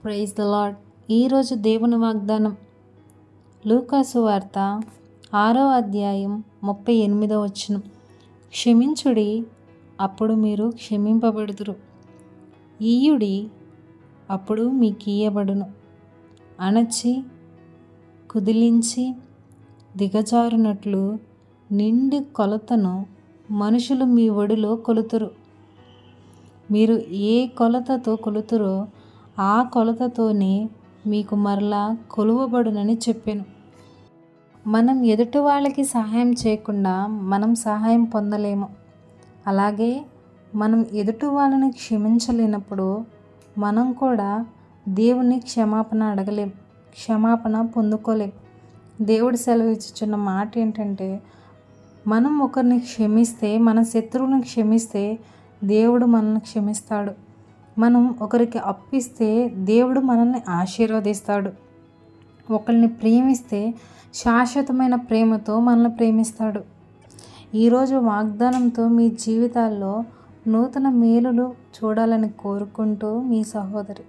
Praise the lord. ఈరోజు దేవుని వాగ్దానం లూకాసు వార్త 6వ అధ్యాయం 38వ వచనం. క్షమించుడి, అప్పుడు మీరు క్షమింపబడుదురు. ఈయుడి, అప్పుడు మీకియ్యబడును. అణచి కుదిలించి దిగజారునట్లు నిండి కొలతను మనుషులు మీ ఒడిలో కొలుతురు. మీరు ఏ కొలతతో కొలుతురో ఆ కొలతతోనే మీకు మరలా కొలువబడునని చెప్పాను. మనం ఎదుటి వాళ్ళకి సహాయం చేయకుండా మనం సహాయం పొందలేము. అలాగే మనం ఎదుటి వాళ్ళని క్షమించలేనప్పుడు మనం కూడా దేవుని క్షమాపణ అడగలేం, క్షమాపణ పొందుకోలేం. దేవుడు సెలవు ఇచ్చుచున్న మాట ఏంటంటే, మనం ఒకరిని క్షమిస్తే, మన శత్రువుని క్షమిస్తే దేవుడు మనల్ని క్షమిస్తాడు. మనం ఒకరికి అప్పిస్తే దేవుడు మనల్ని ఆశీర్వదిస్తాడు. ఒకరిని ప్రేమిస్తే శాశ్వతమైన ప్రేమతో మనల్ని ప్రేమిస్తాడు. ఈరోజు వాగ్దానంతో మీ జీవితాల్లో నూతన మేలులు చూడాలని కోరుకుంటూ మీ సహోదరి.